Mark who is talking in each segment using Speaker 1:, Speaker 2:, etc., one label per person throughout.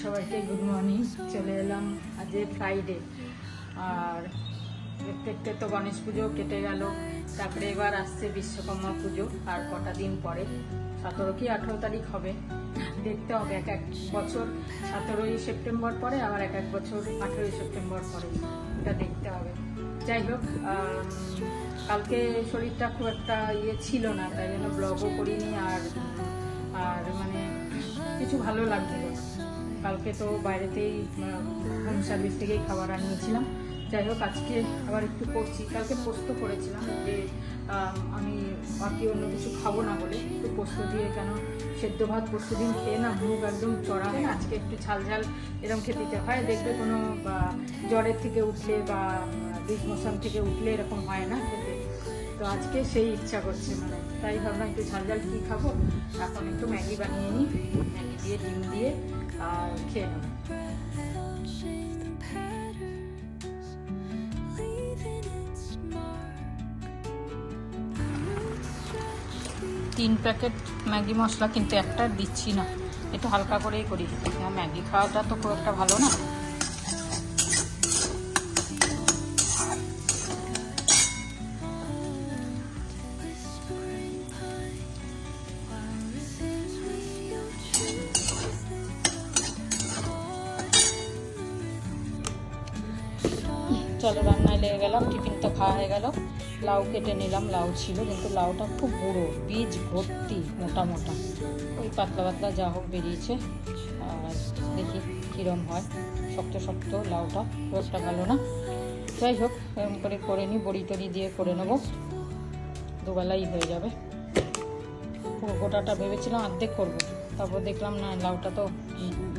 Speaker 1: সবাইকে good morning. চলে এলাম, আজ ফ্রাইডে, আর দেখতে তো গণেশ পুজো কেটে গেল, তারপরে এবার আসছে বিশ্বকর্মা পুজো, আর কটা দিন পরে 17 কি 18 তারিখ হবে। দেখতে হবে, এক এক বছর 17ই সেপ্টেম্বর পরে, আবার এক এক বছর 18ই সেপ্টেম্বর পরে, এটা দেখতে হবে। যাই হোক, কালকে শরীরটা খুব একটা ছিল না, তাই জন্য ব্লগও করিনি, আর মানে কিছু ভালো লাগছিল। কালকে তো বাইরেতেই হোম সার্ভিস থেকেই খাবার আনিয়েছিলাম। যাই হোক, আজকে আবার একটু করছি। কালকে পোস্ত করেছিলাম যে আমি বাকি অন্য কিছু খাবো না বলে, একটু পোস্ত দিয়ে, কেন সেদ্ধ ভাত পোস্ত দিন খেয়ে না মুখ একদম চড়া হয়। আজকে একটু ঝাল ঝাল এরকম খেতে হয়। দেখবে কোনো জ্বরের থেকে উঠলে বা লুজ মোশন থেকে উঠলে এরকম হয় না খেতে, তো আজকে সেই ইচ্ছা করছে, মানে তাই ভাবলাম একটু ঝাল ঝাল কী খাবো। এখন একটু ম্যাগি বানিয়ে নিই, ম্যাগি দিয়ে ডিম দিয়ে আর খেয়ে নেব। 3 প্যাকেট ম্যাগি মশলা, কিন্তু একটা দিচ্ছি না, একটু হালকা করেই করি। ম্যাগি খাওয়াটা তো খুব একটা ভালো না। চলো, রান্নায় লেগে গেলাম। টিফিন তো খাওয়া হয়ে গেল। লাউ কেটে নিলাম, লাউ ছিল কিন্তু লাউটা খুব বুড়ো, বীজ ভর্তি, মোটা মোটা, ওই পাতলা পাতলা যা হোক বেরিয়েছে। আর দেখি কীরম হয়, শক্ত শক্ত লাউটা, খুব একটা ভালো না। যাই হোক, এরকম করে নিই, বড়ি টড়ি দিয়ে করে নেবো, দুবেলাই হয়ে যাবে। পুরো গোটাটা ভেবেছিলাম অর্ধেক করবো, তারপর দেখলাম না, লাউটা তো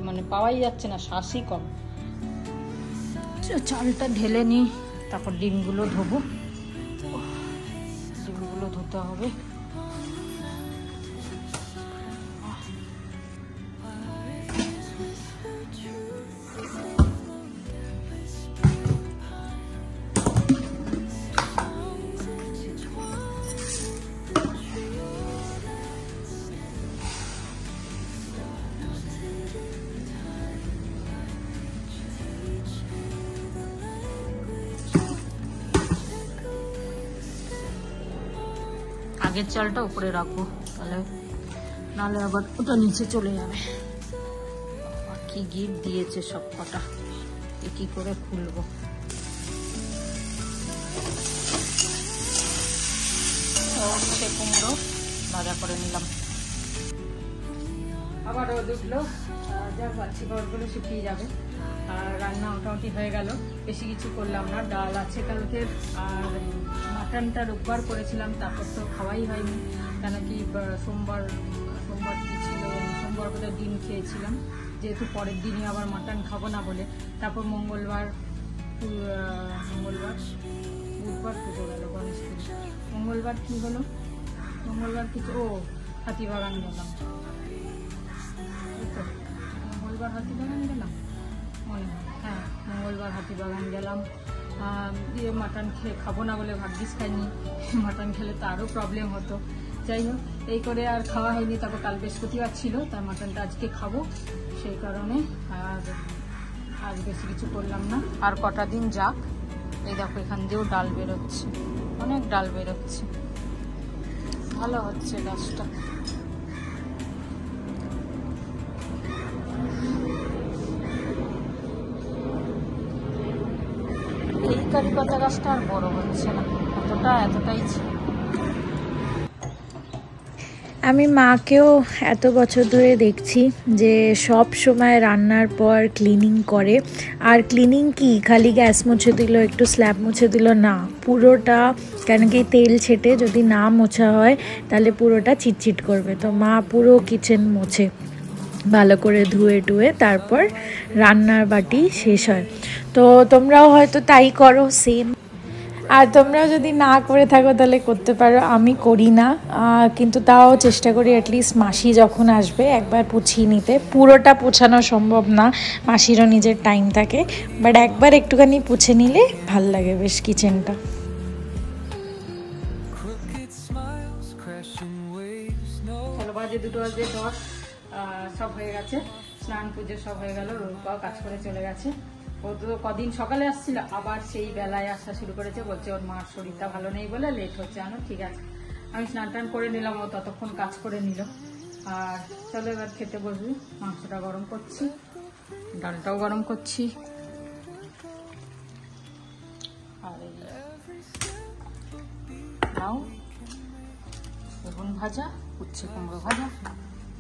Speaker 1: মানে পাওয়াই যাচ্ছে না, শ্বাসই কম। চালটা ঢেলে নিই, তারপর ডিমগুলো ধোবো, ডিমগুলো ধুতে হবে। আগের চালটা উপরে রাখবো, তাহলে নাহলে আবার ওটা নিচে চলে যাবে। কি গিফট দিয়েছে সব কটা, কি করে খুলবো। সে কুমড়ো ভাজা করে নিলাম। আবার রোদ উঠলো, যা বাচ্চি খাবারগুলো শুকিয়ে যাবে। আর রান্না মোটামুটি হয়ে গেল, বেশি কিছু করলাম না। ডাল আছে কালকের, আর মাটনটা রোববার করেছিলাম, তারপর তো খাওয়াই হয়নি, কেন কি সোমবার কি ছিল, সোমবার বোধহয় ডিম খেয়েছিলাম, যেহেতু পরের দিনই আবার মাটন খাবো না বলে। তারপর মঙ্গলবার বুধবার পুজো গেল, গণেশ পুজো। মঙ্গলবার কি হলো, মঙ্গলবার কিছু হাতিবাগান গেলাম, মঙ্গলবার হাতিবাগান গেলাম মনে হয়, হ্যাঁ মঙ্গলবার হাতিবাগান গেলাম। দিয়ে মাটন খাবো না বলে ভাগ্যিস খাইনি, মাটন খেলে তো আরও প্রবলেম হতো। যাই হোক, এই করে আর খাওয়া হয়নি। তারপর কাল বৃহস্পতিবার ছিল, তার মাটনটা আজকে খাবো, সেই কারণে আর বেশি কিছু করলাম না। আর কটা দিন যাক। এই দেখো, এখান দিয়েও ডাল বেরোচ্ছে, অনেক ডাল বেরোচ্ছে, ভালো হচ্ছে গাছটা। এই কারি পাতা গাছটা আর বড় হচ্ছে না, এতটাই ছিল।
Speaker 2: আমি মাকেও এত বছর ধরে দেখছি যে সব সময় রান্নার পর ক্লিনিং করে। আর ক্লিনিং কি খালি গ্যাস মুছে দিল, একটু স্ল্যাব মুছে দিল না, পুরোটা, কেন কি তেল ছেটে যদি না মোছা হয় তাহলে পুরোটা চিটচিট করবে। তো মা পুরো কিচেন মোছে ভালো করে ধুয়ে টুয়ে তারপর রান্নার বাটি শেষ হয়। তো তোমরাও হয়তো তাই করো সেম। আর তোমরাও যদি না করে থাকো তাহলে করতে পারো, আমি করি না, কিন্তু তাও চেষ্টা করি অ্যাটলিস্ট মাসি যখন আসবে একবার পুছিয়ে নিতে। পুরোটা পোছানো সম্ভব না, মাসিরও নিজের টাইম থাকে, বাট একবার একটুখানি পুছে নিলে ভাল লাগে বেশ কিচেনটা।
Speaker 1: বাজে 2:10 সব হয়ে গেছে, স্নান পুজো সব হয়ে গেল, রূপাও কাজ করে চলে গেছে। ও তো কদিন সকালে আসছিল, আবার সেই বেলায় আসা শুরু করেছে, বলছে ওর মার শরীরটা ভালো নেই বলে লেট হচ্ছে। আনো ঠিক আছে, আমি স্নান টান করে নিলাম, ও ততক্ষণ কাজ করে নিল। আর চলো এবার খেতে বসবি। মাংসটা গরম করছি, ডালটাও গরম করছি, আর লাউ, বেগুন ভাজা, উচ্ছে কুমড়ো ভাজা,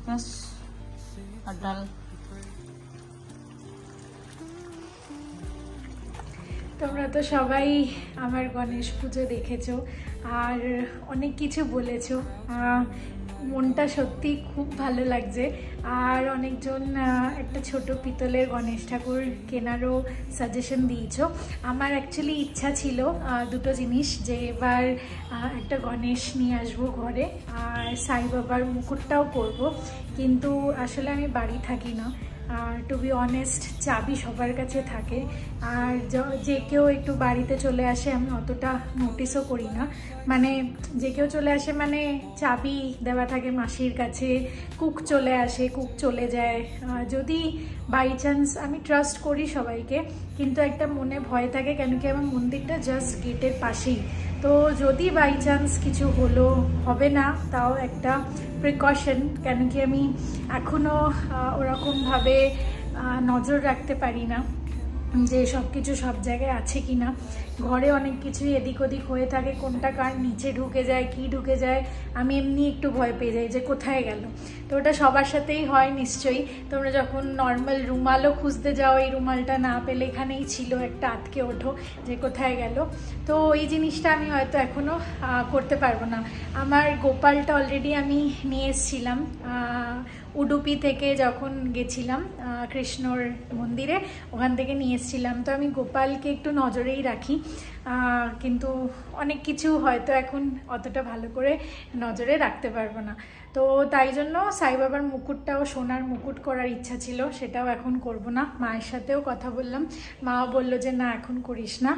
Speaker 1: ব্যাস, আর ডাল।
Speaker 2: তোমরা তো সবাই আমার গণেশ পুজো দেখেছো আর অনেক কিছু বলেছো, মনটা সত্যি খুব ভালো লাগছে। আর অনেকজন একটা ছোট পিতলের গণেশ ঠাকুর কেনারও সাজেশন দিয়েছো। আমার অ্যাকচুয়ালি ইচ্ছা ছিল দুটো জিনিস, যে এবার একটা গণেশ নিয়ে আসবো ঘরে আর সাই বাবার মুকুটটাও করব, কিন্তু আসলে আমি বাড়ি থাকি না। আর টু বি অনেস্ট চাবি সবার কাছে থাকে, আর যে কেউ একটু বাড়িতে চলে আসে আমি অতটা নোটিসও করি না। মানে যে কেউ চলে আসে মানে চাবি দেওয়া থাকে মাসির কাছে, কুক চলে আসে, কুক চলে যায়। যদি বাই চান্স, আমি ট্রাস্ট করি সবাইকে, কিন্তু একটা মনে ভয় থাকে, কেন কি আমার মন্দিরটা জাস্ট গেটের পাশেই। তো যদি বাই চান্স কিছু হলো, হবে না, তাও একটা প্রিকশন, কেন কি আমি এখনও ওরকমভাবে নজর রাখতে পারি না যে সব কিছু সব জায়গায় আছে কি না। ঘরে অনেক কিছুই এদিক ওদিক হয়ে থাকে, কোনটা কার নিচে ঢুকে যায়, কি ঢুকে যায়, আমি এমনি একটু ভয় পেয়ে যাই যে কোথায় গেল। তো ওটা সবার সাথেই হয় নিশ্চয়ই। তোমরা যখন নর্মাল রুমালও খুঁজতে যাও, এই রুমালটা না পেলে এখানেই ছিল, একটা আটকে ওঠো যে কোথায় গেল। তো এই জিনিসটা আমি হয়তো এখনও করতে পারবো না। আমার গোপালটা অলরেডি আমি নিয়ে এসেছিলাম উডুপি থেকে, যখন গেছিলাম কৃষ্ণর মন্দিরে, ওখান থেকে নিয়ে এসেছিলাম। তো আমি গোপালকে একটু নজরেই রাখি, কিন্তু অনেক কিছু হয়তো এখন অতটা ভালো করে নজরে রাখতে পারবো না। তো তাই জন্য সাই বাবার মুকুটটাও, সোনার মুকুট করার ইচ্ছা ছিল, সেটাও এখন করব না। মায়ের সাথেও কথা বললাম, মাও বললো যে না এখন করিস না,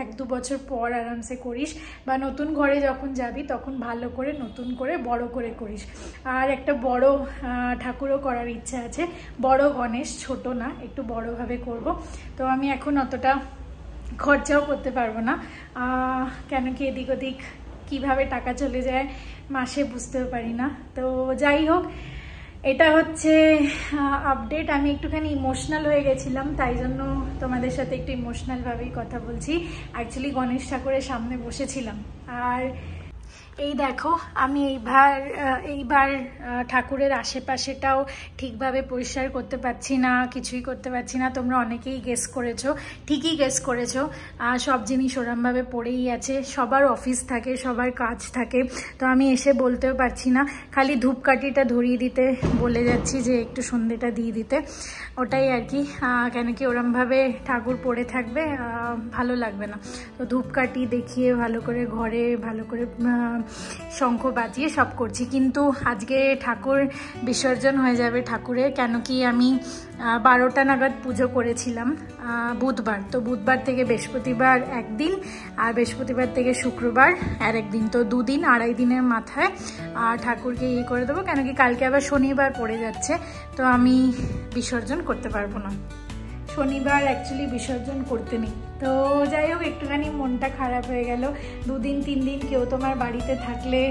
Speaker 2: 1-2 বছর পর আরামসে করিস, বা নতুন ঘরে যখন যাবি তখন ভালো করে নতুন করে বড় করে করিস। আর একটা বড় ঠাকুরও করার ইচ্ছা আছে, বড় গণেশ, ছোট না, একটু বড়ভাবে করব। তো আমি এখন অতটা খরচাও করতে পারবো না, কেন কি এদিক ওদিক কীভাবে টাকা চলে যায় মাসে বুঝতেও পারি না। তো যাই হোক, এটা হচ্ছে আপডেট। আমি একটুখানি ইমোশনাল হয়ে গেছিলাম, তাই জন্য তোমাদের সাথে একটু ইমোশনালভাবেই কথা বলছি। অ্যাকচুয়ালি গণেশ ঠাকুরের সামনে বসেছিলাম, আর এই দেখো আমি এইবার ঠাকুরের আশেপাশেটাও ঠিকভাবে পরিষ্কার করতে পারছি না, কিছুই করতে পারছি না। তোমরা অনেকেই গেস করেছো, ঠিকই গেস করেছো, সব জিনিস ওরমভাবে পড়েই আছে। সবার অফিস থাকে, সবার কাজ থাকে, তো আমি এসে বলতেও পারছি না। খালি ধূপকাঠিটা ধরিয়ে দিতে বলে যাচ্ছি, যে একটু সন্ধ্যেটা দিয়ে দিতে, ওটাই আর কি। কেন কি ওরমভাবে ঠাকুর পড়ে থাকবে ভালো লাগবে না। তো ধূপকাঠি দেখিয়ে ভালো করে ঘরে ভালো করে শঙ্খ বাজিয়ে সব করছি। কিন্তু আজকে ঠাকুর বিসর্জন হয়ে যাবে ঠাকুরের, কেন কি আমি 12টা নাগাদ পুজো করেছিলাম বুধবার। তো বুধবার থেকে বৃহস্পতিবার একদিন, আর বৃহস্পতিবার থেকে শুক্রবার আর একদিন, তো 2 দিন, 2.5 দিনের মাথায় ঠাকুরকে ইয়ে করে দেবো। কেন কি কালকে আবার শনিবার পড়ে যাচ্ছে, তো আমি বিসর্জন করতে পারবো না। শনিবার অ্যাকচুয়ালি বিসর্জন করতে নেই। তো যাই হোক, একটুখানি মনটা খারাপ হয়ে গেল। 2 দিন 3 দিন কেউ তোমার বাড়িতে থাকলে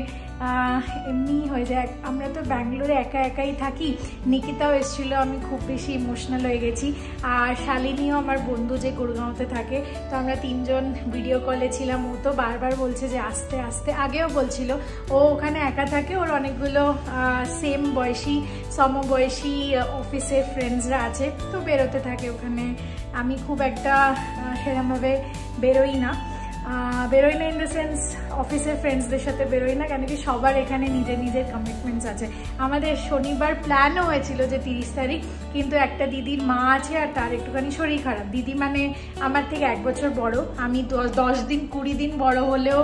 Speaker 2: এমনি হয়ে যায়। আমরা তো ব্যাঙ্গালোরে একা একাই থাকি, নিকিতাও এসেছিলো, আমি খুব বেশি ইমোশনাল হয়ে গেছি। আর শালিনীও আমার বন্ধু যে গুড়গাঁওতে থাকে, তো আমরা 3 জন ভিডিও কলে ছিলাম। ও তো বারবার বলছে যে আস্তে আস্তে, আগেও বলছিল ও ওখানে একা থাকে, ওর অনেকগুলো সেম বয়সী সমবয়সী অফিসের ফ্রেন্ডসরা আছে, তো বেরোতে থাকে ওখানে। আমি খুব একটা সেরকমভাবে বেরোই না ইন দ্য সেন্স অফিসের ফ্রেন্ডসদের সাথে বেরোই না, কেন কি সবার এখানে নিজের নিজের কমিটমেন্টস আছে। আমাদের শনিবার প্ল্যানও হয়েছিল যে 30 তারিখ, কিন্তু একটা দিদির মা আছে আর তার একটুখানি শরীর খারাপ। দিদি মানে আমার থেকে 1 বছর বড়, আমি 10 দিন 20 দিন বড় হলেও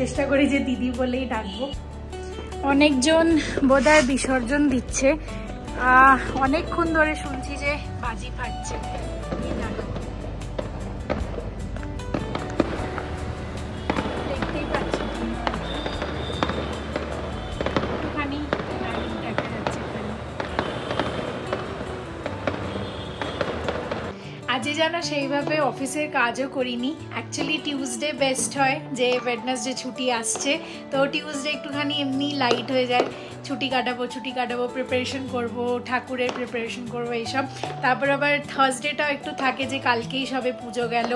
Speaker 2: চেষ্টা করি যে দিদি বলেই ডাকবো। অনেকজন বোধহয় বিসর্জন দিচ্ছে, অনেকক্ষণ ধরে শুনছি যে বাজি ফাটছে। দেখতেই পাচ্ছি একটুখানি দেখা যাচ্ছে। আজকে যেন সেইভাবে অফিসের কাজও করিনি। অ্যাকচুয়ালি টিউসডে বেস্ট হয়, যে ওয়েডনেসডে ছুটি আসছে, তো টিউসডে একটুখানি এমনি লাইট হয়ে যায়। ছুটি কাটাবো, প্রিপারেশন করব, ঠাকুরের প্রিপারেশন করবো এইসব। তারপর আবার থার্সডেটাও একটু থাকে যে কালকেই সবে পুজো গেল,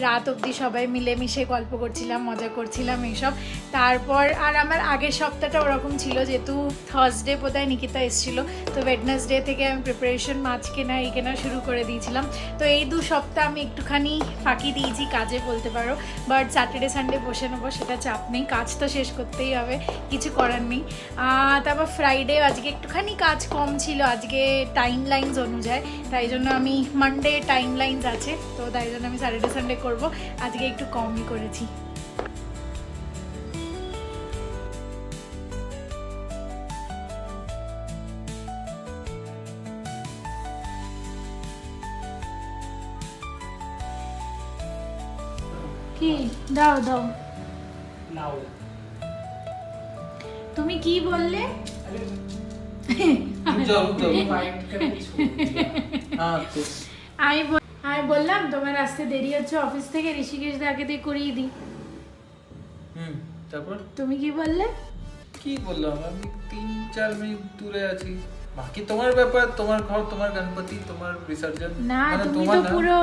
Speaker 2: রাত অবধি সবাই মিলেমিশে গল্প করছিলাম, মজা করছিলাম এইসব। তারপর আর আমার আগের সপ্তাহটা ওরকম ছিল, যেহেতু থার্সডে বোধহয় নিকিতা এসেছিলো, তো ওয়েডনেসডে থেকে আমি প্রিপারেশন মাছ কেনা এই কেনা শুরু করে দিয়েছিলাম। তো এই 2 সপ্তাহ আমি একটুখানি ফাঁকি দিয়েছি কাজে বলতে পারো, বাট স্যাটারডে সানডে বসে নেবো, সেটা চাপ নেই, কাজ তো শেষ করতেই হবে, কিছু করার নেই। তারপর ফ্রাইডে আজকে একটুখানি কাজ কম ছিল, আজকে টাইম লাইনস অনুযায়ী, তাই জন্য আমি মানডে টাইম লাইনস আছে, তো তাই জন্য আমি স্যাটারডে সানডে করবো, আজকে একটু কমই করেছি। কি দাও দাও, তুমি কি বললে? আমি বললাম তোমার আসতে দেরি হচ্ছে অফিস থেকে, ঋষিকেশ দা আগে দিয়ে করিয়ে দিই।
Speaker 3: তারপর
Speaker 2: তুমি কি বললে?
Speaker 3: কি বললাম, আমি 3-4 মিনিট দূরে আছি, বাকি তোমার ব্যাপার, তোমার ঘর, তোমার গণপতি, তোমার বিসর্জন।
Speaker 2: না তুমি তো পুরো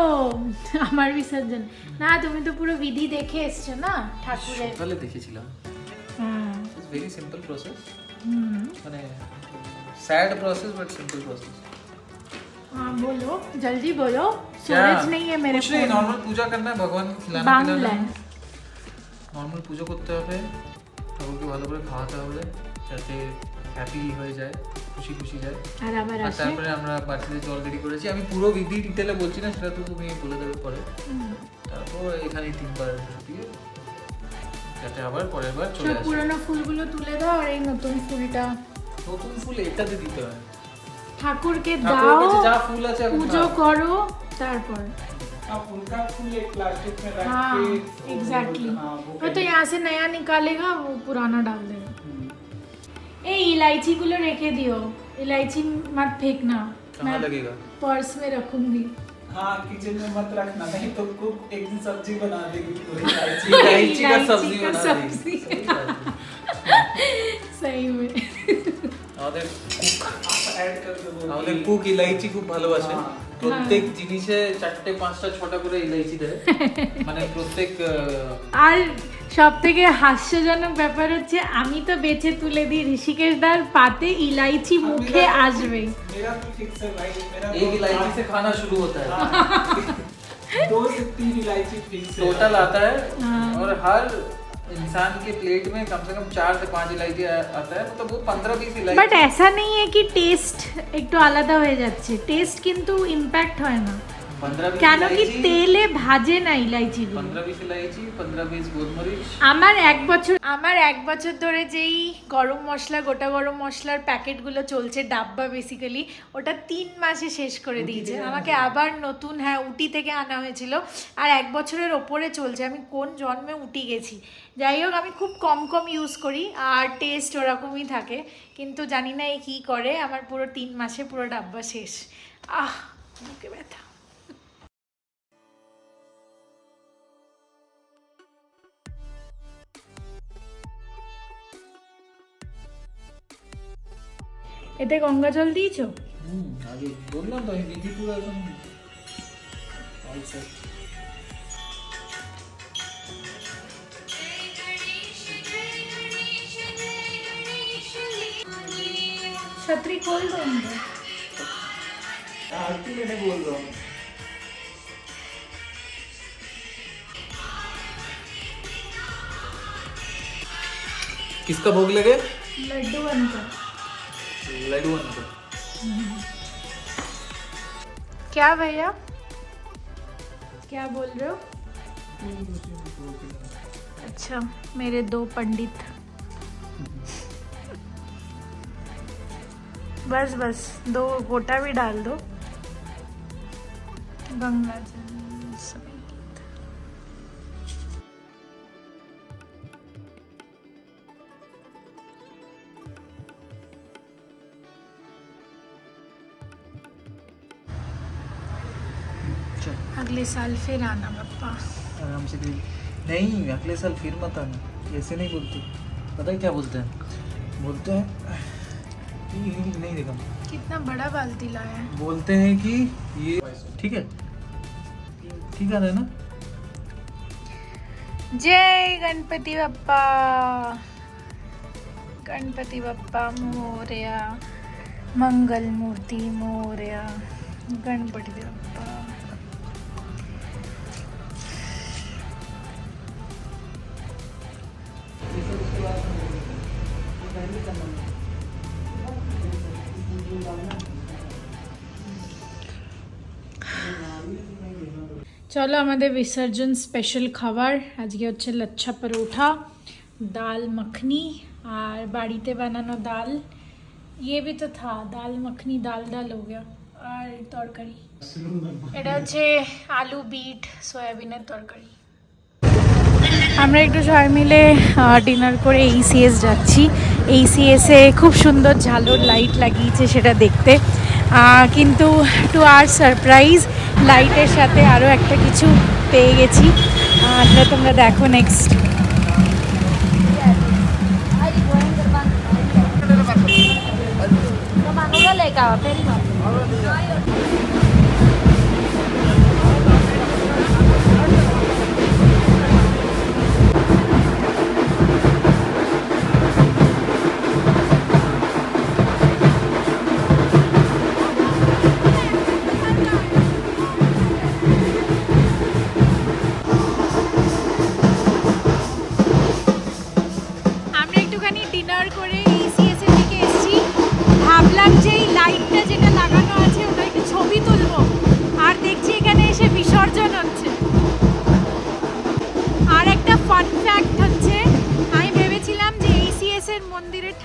Speaker 2: আমার বিসর্জন না, তুমি তো পুরো বিধি দেখে এসছো না ঠাকুরের।
Speaker 3: সকালে দেখেছিলাম। ইটস ভেরি সিম্পল প্রসেস, মানে sad process but simple process.
Speaker 2: हाँ बोलो, जल्दी बोलो, स्टोरेज नहीं है मेरे
Speaker 3: कुछ नहीं, नॉर्मल पूजा करना है, भगवान को खिलाना पिलाना है, नॉर्मल पूजा করতে হবে, ঠাকুরকে ভালো করে খাওয়াতে হবে যাতে হ্যাপি হয়ে যায়, খুশি খুশি যায়। আর আবার আসে, তারপরে আমরা বাড়িতে জল রেডি করেছি, আমি পুরো বিধি ডিটেইলে বলছি না, সেটা তো তুমি বলে দেবে পরে। তারপর এখানে 3 বার দিয়ে যাতে আবার পরের বার চলে আসে।
Speaker 2: পুরনো ফুলগুলো তুলে দাও, আর এই নতুন ফুলটা,
Speaker 3: নতুন ফুল এটাতে দিতে হয়,
Speaker 2: ঠাকুরকে দাও,
Speaker 3: যা ফুল আছে
Speaker 2: পুজো করো, তারপর
Speaker 4: फूल का फूल एक प्लास्टिक में रख
Speaker 2: हाँ
Speaker 4: के
Speaker 2: एग्जैक्टली, वो तो यहाँ से नया निकालेगा, वो पुराना डाल देगा। ए इलायची गुलो रेखे दियो, इलायची मत फेंकना,
Speaker 3: कहाँ लगेगा?
Speaker 2: पर्स में रखूंगी।
Speaker 4: हाँ किचन में मत रखना, नहीं तो कुक एक दिन सब्जी बना देगी पूरी इलायची
Speaker 3: इलायची का सब्जी बना देगी।
Speaker 2: सही में
Speaker 3: আমাদের
Speaker 4: ऐड कर दो।
Speaker 3: আমাদের কুক ইলাইচি খুব ভালোবাসে, প্রত্যেক জিনিসে 4টে 5টা 6টা করে ইলাইচি দেয়, মানে প্রত্যেক।
Speaker 2: আর সব থেকে হাস্যজনক ব্যাপার হচ্ছে আমি তো বেছে তুলে দিই, ঋষিকেশ দার পাতে ইলাইচি মুখে আসবে।
Speaker 4: मेरा तो फिक्स है भाई, मेरा
Speaker 3: एक इलायची से खाना शुरू होता है,
Speaker 4: 2 से 3 इलायची फिक्स है
Speaker 3: टोटल आता है, और हर इंसान के प्लेट में कम से कम 4 से 5 इलायची आता है, मतलब वो 15-20 इलायची।
Speaker 2: বাট ऐसा नहीं है कि টেস্ট একটু আলাদা হয়ে যাচ্ছে, টেস্ট কিন্তু ইমপ্যাক্ট হয় না,
Speaker 3: 15-20
Speaker 2: কেন কি
Speaker 3: इलायची,
Speaker 2: তেলে ভাজে না ইলাইচি।
Speaker 3: 15-20 इलायची, 15-20 গোলমরিচ।
Speaker 2: আমার 1 বছর ধরে যেই গরম মশলা, গোটা গরম মশলার প্যাকেটগুলো চলছে, ডাব্বা বেসিক্যালি, ওটা 3 মাসে শেষ করে দিয়েছে আমাকে। আবার নতুন, হ্যাঁ উটি থেকে আনা হয়েছিল, আর 1 বছরের ওপরে চলছে। আমি কোন জন্মে উটি গেছি। যাই হোক, আমি খুব কম ইউজ করি, আর টেস্ট ওরকমই থাকে, কিন্তু জানি না এই কী করে, আমার পুরো 3 মাসে পুরো ডাব্বা শেষ। মুখে ব্যথা। এতে গঙ্গা জল দিয়েছো?
Speaker 3: আগে বললাম তো আমি বিধি পুরো একদম
Speaker 2: छतरी खोल दो उनको।
Speaker 4: आरती मैंने बोल रहा हूँ।
Speaker 3: किसका भोग लगे?
Speaker 2: लड्डू बनकर।
Speaker 3: लड्डू बनकर।
Speaker 2: क्या भैया क्या बोल रहे हो? अच्छा मेरे 2 पंडित। बस बस 2 गोटा भी डाल दो। गंगा जल समेत। अगले साल फिर आना पापा।
Speaker 3: आराम से नहीं, अगले साल फिर मत आना, ऐसे नहीं बोलते। पता है क्या बोलते हैं? बोलते हैं नहीं देखा
Speaker 2: कितना बड़ा बाल्टी लाया है।
Speaker 3: बोलते हैं कि ये ठीक है, ठीक है ना।
Speaker 2: जय गणपति बप्पा। गणपति बप्पा मोरया। मंगल मूर्ति मोरया। गणपति बप्पा। চলো আমাদের বিসর্জন স্পেশাল খাবার আজকে হচ্ছে লচ্ছা পরোঠা, दाल मखनी और বাড়িতে বানানো ডাল। ये भी तो था दाल मखनी, दाल दाल हो गया। और তরকারি এটা হচ্ছে আলু বিট সয়াবিনের তরকারি। আমরা একটু সবাই মিলে ডিনার করে এইসিএস যাচ্ছি। এইসিএসে খুব সুন্দর ঝালর লাইট লাগিয়েছে সেটা দেখতে, কিন্তু টু আওয়ার সারপ্রাইজ লাইটের সাথে আরও একটা কিছু পেয়ে গেছি, সেটা তোমরা দেখো নেক্সট।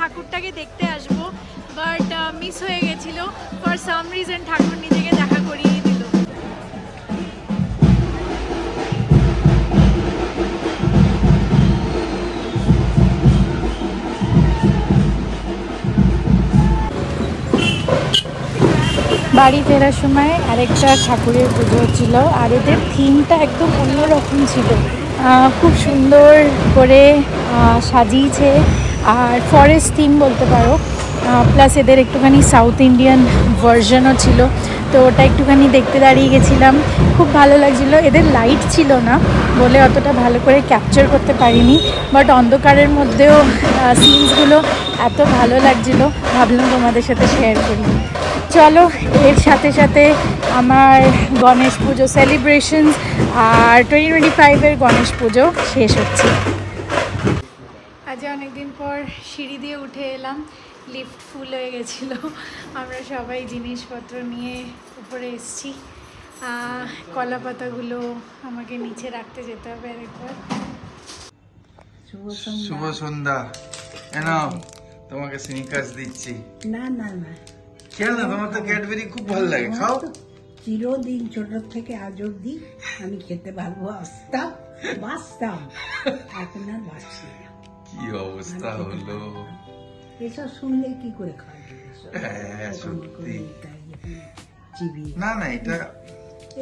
Speaker 2: ঠাকুরটাকে দেখতে আসবো, বাট মিস হয়ে গেছিল। ফর সাম রিজন ঠাকুর নিজেকে দেখা করিয়ে দিল। বাড়ি ফেরার সময় আরেকটা ঠাকুরের পুজো হচ্ছিল, আর এদের থিমটা একদম অন্যরকম ছিল। খুব সুন্দর করে সাজিয়েছে, আর ফরেস্ট থিম বলতে পারো, প্লাস এদের একটুখানি সাউথ ইন্ডিয়ান ভার্জনও ছিল, তো ওটা একটুখানি দেখতে দাঁড়িয়ে গেছিলাম। খুব ভালো লাগছিলো। এদের লাইট ছিল না বলে অতটা ভালো করে ক্যাপচার করতে পারিনি, বাট অন্ধকারের মধ্যেও সিনসগুলো এত ভালো লাগছিলো, ভাবলাম তোমাদের সাথে শেয়ার করি। চলো এর সাথে সাথে আমার গণেশ পুজো সেলিব্রেশনস আর 2025-এর গণেশ পুজো শেষ হচ্ছে। আজ অনেকদিন পর সিঁড়ি দিয়ে উঠে এলাম, লিফট ফুল হয়ে গেছিলো, আমরা সবাই জিনিসপত্র নিয়ে উপরে এসেছি। কলা পাতাগুলো আমাকে নিচে রাখতে যেতে হবে আরেকবার।
Speaker 5: শুভ সন্ধ্যা। এনাও তোমাকে স্নিকার্স দিচ্ছি।
Speaker 6: না না না,
Speaker 5: কেন? তোমার তো ক্যাডবেরি খুব ভালো লাগে, খাও।
Speaker 6: চিরদিন ছোট থেকে আজ অব্দি আমি খেতে ভালোবাসতাম, বাঁচতাম, এখন আর বাঁচছি না।
Speaker 5: কি অবস্থা হলো!
Speaker 6: এসব শুনলে কি করে খাওয়া
Speaker 5: হ্যাঁ সত্যি।
Speaker 6: চিবি
Speaker 5: না না, এটা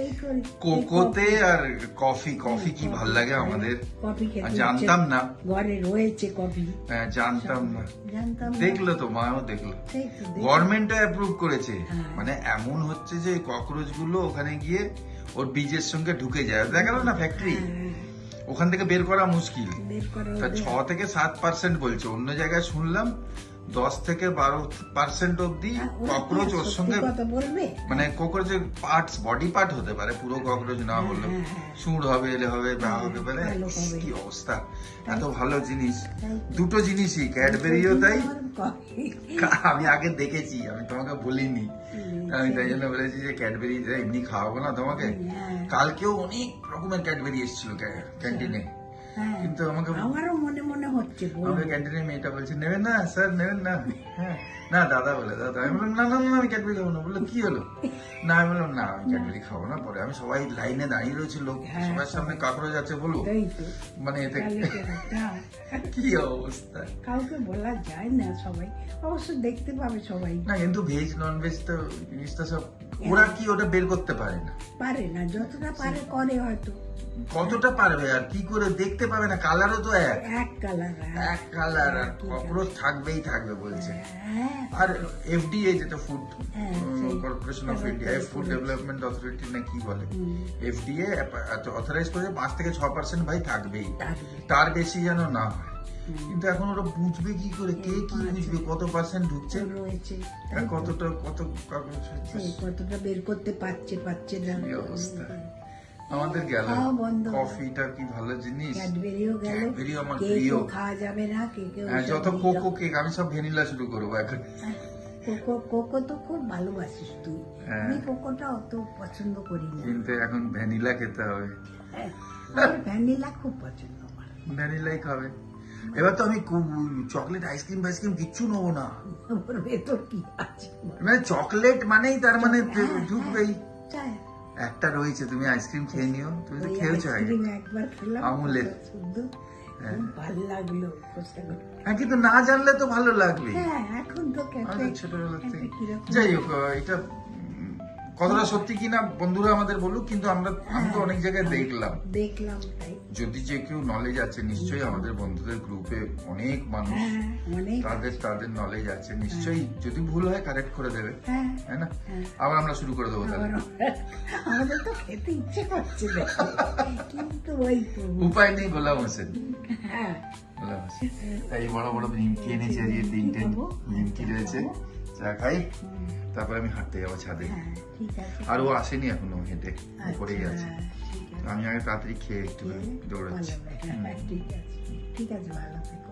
Speaker 6: এই করি
Speaker 5: কোকোতে আর কফি কি ভাল লাগে আমাদের,
Speaker 6: কফি খেতে
Speaker 5: জানতাম না,
Speaker 6: ঘরে রয়েছে কফি।
Speaker 5: হ্যাঁ জানতাম না,
Speaker 6: জানতাম না।
Speaker 5: দেখলো তো মাও দেখলো,
Speaker 6: সেই তো দেখি।
Speaker 5: গভর্নমেন্ট অ্যাপ্রুভ করেছে।
Speaker 6: হ্যাঁ।
Speaker 5: মানে এমন হচ্ছে যে ককরোচ গুলো ওখানে গিয়ে ওর বীজের সঙ্গে ঢুকে যায়, দেখা গেল না ফ্যাক্টরি,
Speaker 6: হ্যাঁ,
Speaker 5: ওখান থেকে বের করা মুশকিল।
Speaker 6: বের করা
Speaker 5: তা
Speaker 6: ওদের।
Speaker 5: 6 থেকে 7% বলছে, অন্য জায়গায় শুনলাম 10 থেকে 12% অব্দি
Speaker 6: হ্যাঁ, ওরা কি
Speaker 5: ককরোচ ওর
Speaker 6: সত্যি
Speaker 5: সঙ্গে,
Speaker 6: কথা বলবে?
Speaker 5: মানে ককরোচের পার্টস, বডি পার্ট হতে পারে, পুরো ককরোচ না হলেও
Speaker 6: হ্যাঁ, হ্যাঁ।
Speaker 5: সুর হবে, এলে হবে, বা হবে, বলে
Speaker 6: ভালো হবে।
Speaker 5: কি অবস্থা, এত ভালো জিনিস।
Speaker 6: তাই।
Speaker 5: দুটো জিনিসই, ক্যাডবেরিও তাই,
Speaker 6: আমার কফি।
Speaker 5: আমি আগে দেখেছি, আমি তোমাকে বলিনি, আমি তাই জন্য বলেছি যে ক্যাডবেরি এমনি খাওয়াবো না তোমাকে।
Speaker 6: হ্যাঁ।
Speaker 5: কালকেও অনেক রকমের ক্যাডবেরি এসেছিল ক্যান্টিনে,
Speaker 6: হ্যাঁ,
Speaker 5: কিন্তু আমাকে
Speaker 6: আমারও মনে মনে হচ্ছে বলবো।
Speaker 5: আমাকে ক্যান্টিনের মেয়েটা বলছে নেবেন না স্যার, নেবেন না, হ্যাঁ না দাদা বলে, দাদা। আমি বললাম না না না, আমি ক্যাডবেরি খাবো না। বললো কি হলো, না আমি বললাম না আমি ক্যাডবেরি খাবো না। পরে আমি সবাই লাইনে দাঁড়িয়ে রয়েছে, লোক
Speaker 6: হ্যাঁ,
Speaker 5: সবার সামনে কাকড়ে যাচ্ছে, বলবো
Speaker 6: তাই তো।
Speaker 5: মানে এতে
Speaker 6: কালকে একটা
Speaker 5: কি অবস্থা।
Speaker 6: কাউকে বলা যায় না, সবাই অবশ্য দেখতে পাবে সবাই।
Speaker 5: না কিন্তু ভেজ নন ভেজ তো জিনিসটা সব, ওরা কি ওটা বের করতে পারে না,
Speaker 6: পারে না, যতটা পারে করে হয়তো।
Speaker 5: কতটা পারবে আর কি করে দেখতে পাবে না, কালারও তো
Speaker 6: এক কালার।
Speaker 5: এক কালার, আর ককরোচ থাকবেই থাকবে বলছে।
Speaker 6: হ্যাঁ,
Speaker 5: আর এফডিএ যেটা ফুড
Speaker 6: হ্যাঁ, সেই
Speaker 5: corporation of India, food development authority না কি বলে, এফডিএ অথরাইজ করে 5 থেকে 6% ভাই থাকবেই,
Speaker 6: থাকবে।
Speaker 5: তার বেশি যেন না হয়। কিন্তু এখন ওরা বুঝবে কি করে, কে কি বুঝবে কত পার্সেন্ট ঢুকছে
Speaker 6: রয়েছে,
Speaker 5: আর কতটা কত কাগজ হচ্ছে।
Speaker 6: সেই কতটা বের করতে পারছে না।
Speaker 5: কি অবস্থা আমাদের গেল।
Speaker 6: খাওয়া বন্ধ।
Speaker 5: কফিটা কি ভালো জিনিস,
Speaker 6: ক্যাডবেরিও গেল,
Speaker 5: ক্যাডবেরিও আমার
Speaker 6: কেকও
Speaker 5: প্রিয়।
Speaker 6: খাওয়া যাবে না, কেকেও
Speaker 5: হ্যাঁ, যত কোকো কেক, আমি সব ভ্যানিলা শুরু করবো এখন।
Speaker 6: কোকো তো খুব ভালোবাসিস তুই।
Speaker 5: হ্যাঁ।
Speaker 6: আমি কোকোটা অত পছন্দ করি না।
Speaker 5: কিন্তু এখন ভ্যানিলা খেতে হবে,
Speaker 6: হ্যাঁ, আমার ভ্যানিলা খুব পছন্দ আমার।
Speaker 5: ভ্যানিলাই খাবে। এবার তো আমি চকলেট আইসক্রিম কিচ্ছু নেবো না,
Speaker 6: ওর ভেতর কি আছে?
Speaker 5: মানে চকলেট মানেই তার মানে
Speaker 6: হ্যাঁ,
Speaker 5: ঢুকবেই।
Speaker 6: চায়।
Speaker 5: একটা রয়েছে, তুমি আইসক্রিম খেয়ে নিও, তুমি তো
Speaker 6: ওই
Speaker 5: খেয়েছো আগে
Speaker 6: আইসক্রিম একবার খেলাম,
Speaker 5: আমুলের।
Speaker 6: শুদ্ধ খুব ভালো লাগলো খোসাগুলো।
Speaker 5: হ্যাঁ কিন্তু না জানলে তো ভালো লাগবে,
Speaker 6: হ্যাঁ, এখন তো
Speaker 5: আমাদের ছোটবেলা থেকে।
Speaker 6: একটা কিরকম
Speaker 5: যাই হোক, এটা কতটা সত্যি কিনা বন্ধুরা আমাদের বলুক, কিন্তু আমি তো অনেক জায়গায় দেখলাম।
Speaker 6: তাই।
Speaker 5: যদি যে কেউ নলেজ আছে, নিশ্চয়ই আমাদের বন্ধুদের গ্রুপে অনেক মানুষ,
Speaker 6: হ্যাঁ, অনেক।
Speaker 5: তাদের নলেজ আছে নিশ্চয়ই, যদি ভুল হয় কারেক্ট করে দেবে,
Speaker 6: হ্যাঁ,
Speaker 5: তাই না? আবার আমরা শুরু করে দেবো তাহলে,
Speaker 6: আমাদের তো খেতে ইচ্ছে করছে না, কিন্তু ওই তো।
Speaker 5: উপায় নেই। গোলাম হোসেন,
Speaker 6: হ্যাঁ,
Speaker 5: গোলাম হোসেন তাই বড় বড় নিমকি এনেছে, আজকে 3টে নিমকি রয়েছে, চা খাই, তারপরে আমি হাঁটতে যাবো ছাদে।
Speaker 6: হ্যাঁ, ঠিক আছে।
Speaker 5: আর ও আসেনি এখনো হেঁটে, উপরেই আছে।
Speaker 6: হ্যাঁ, ঠিক আছে।
Speaker 5: আমি আগে তাড়াতাড়ি খেয়ে একটু দৌড়াচ্ছি।
Speaker 6: ভালো, হ্যাঁ, ঠিক আছে, ঠিক আছে, ভালো থেকো।